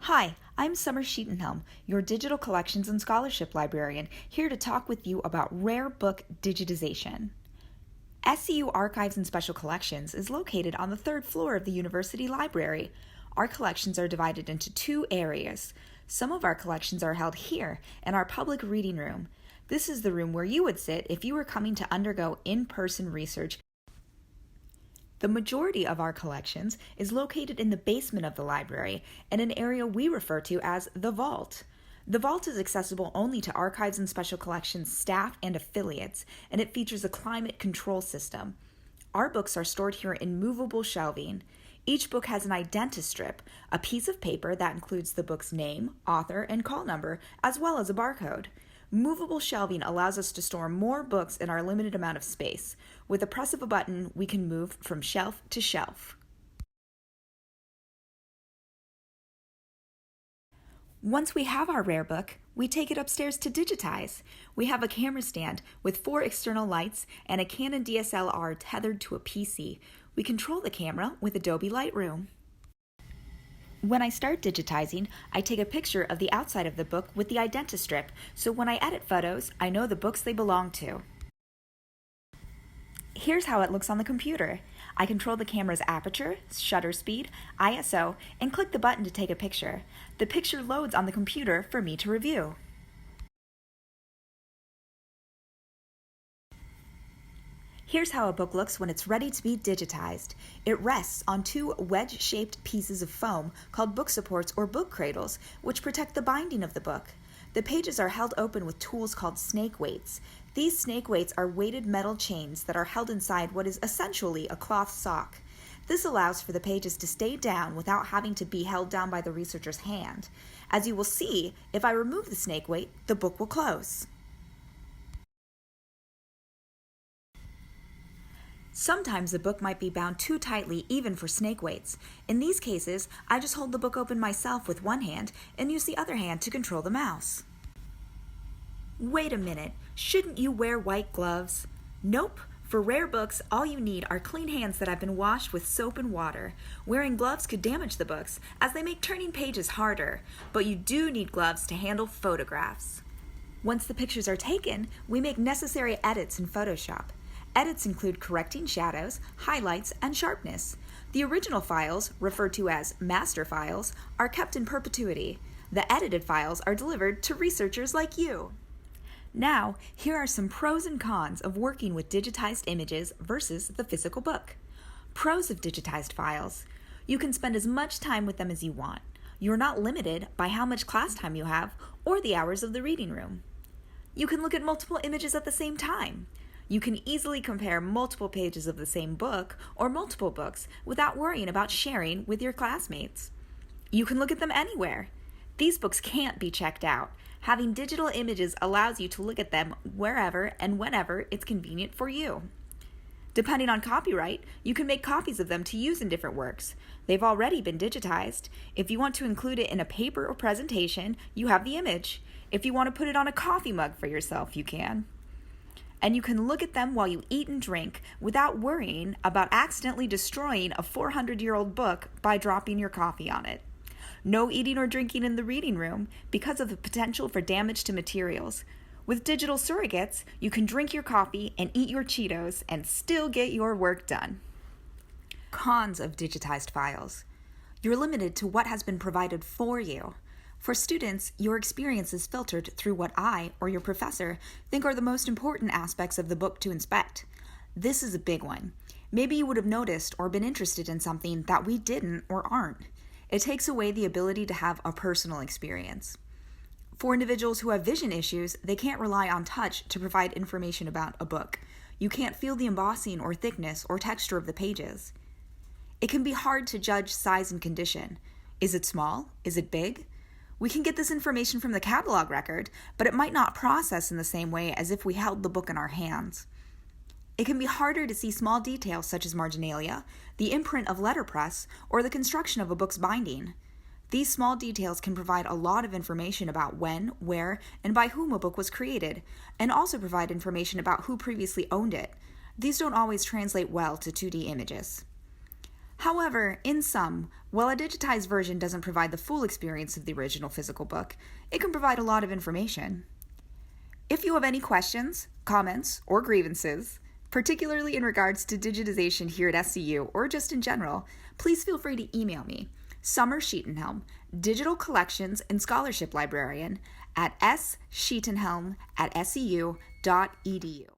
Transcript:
Hi, I'm Summer Sheetenhelm, your Digital Collections and Scholarship Librarian, here to talk with you about rare book digitization. SCU Archives and Special Collections is located on the third floor of the University Library. Our collections are divided into two areas. Some of our collections are held here in our public reading room. This is the room where you would sit if you were coming to undergo in-person research. The majority of our collections is located in the basement of the library in an area we refer to as the vault. The vault is accessible only to Archives and Special Collections staff and affiliates, and it features a climate control system. Our books are stored here in movable shelving. Each book has an identistrip, a piece of paper that includes the book's name, author, and call number, as well as a barcode. Movable shelving allows us to store more books in our limited amount of space. With the press of a button, we can move from shelf to shelf. Once we have our rare book, we take it upstairs to digitize. We have a camera stand with 4 external lights and a Canon DSLR tethered to a PC. We control the camera with Adobe Lightroom. When I start digitizing, I take a picture of the outside of the book with the identistrip, so when I edit photos, I know the books they belong to. Here's how it looks on the computer. I control the camera's aperture, shutter speed, ISO, and click the button to take a picture. The picture loads on the computer for me to review. Here's how a book looks when it's ready to be digitized. It rests on 2 wedge-shaped pieces of foam called book supports or book cradles, which protect the binding of the book. The pages are held open with tools called snake weights. These snake weights are weighted metal chains that are held inside what is essentially a cloth sock. This allows for the pages to stay down without having to be held down by the researcher's hand. As you will see, if I remove the snake weight, the book will close. Sometimes the book might be bound too tightly even for snake weights. In these cases, I just hold the book open myself with one hand and use the other hand to control the mouse. Wait a minute, shouldn't you wear white gloves? Nope. For rare books, all you need are clean hands that have been washed with soap and water. Wearing gloves could damage the books, as they make turning pages harder, but you do need gloves to handle photographs. Once the pictures are taken, we make necessary edits in Photoshop. Edits include correcting shadows, highlights, and sharpness. The original files, referred to as master files, are kept in perpetuity. The edited files are delivered to researchers like you. Now, here are some pros and cons of working with digitized images versus the physical book. Pros of digitized files. You can spend as much time with them as you want. You're not limited by how much class time you have or the hours of the reading room. You can look at multiple images at the same time. You can easily compare multiple pages of the same book or multiple books without worrying about sharing with your classmates. You can look at them anywhere. These books can't be checked out. Having digital images allows you to look at them wherever and whenever it's convenient for you. Depending on copyright, you can make copies of them to use in different works. They've already been digitized. If you want to include it in a paper or presentation, you have the image. If you want to put it on a coffee mug for yourself, you can. And you can look at them while you eat and drink without worrying about accidentally destroying a 400-year-old book by dropping your coffee on it. No eating or drinking in the reading room because of the potential for damage to materials. With digital surrogates, you can drink your coffee and eat your Cheetos and still get your work done. Cons of digitized files. You're limited to what has been provided for you. For students, your experience is filtered through what I, or your professor, think are the most important aspects of the book to inspect. This is a big one. Maybe you would have noticed or been interested in something that we didn't or aren't. It takes away the ability to have a personal experience. For individuals who have vision issues, they can't rely on touch to provide information about a book. You can't feel the embossing or thickness or texture of the pages. It can be hard to judge size and condition. Is it small? Is it big? We can get this information from the catalog record, but it might not process in the same way as if we held the book in our hands. It can be harder to see small details such as marginalia, the imprint of letterpress, or the construction of a book's binding. These small details can provide a lot of information about when, where, and by whom a book was created, and also provide information about who previously owned it. These don't always translate well to 2D images. However, in sum, while a digitized version doesn't provide the full experience of the original physical book, it can provide a lot of information. If you have any questions, comments, or grievances, particularly in regards to digitization here at SCU or just in general, please feel free to email me, Summer Schetenhelm, Digital Collections and Scholarship Librarian at sschetenhelm@sceu.edu.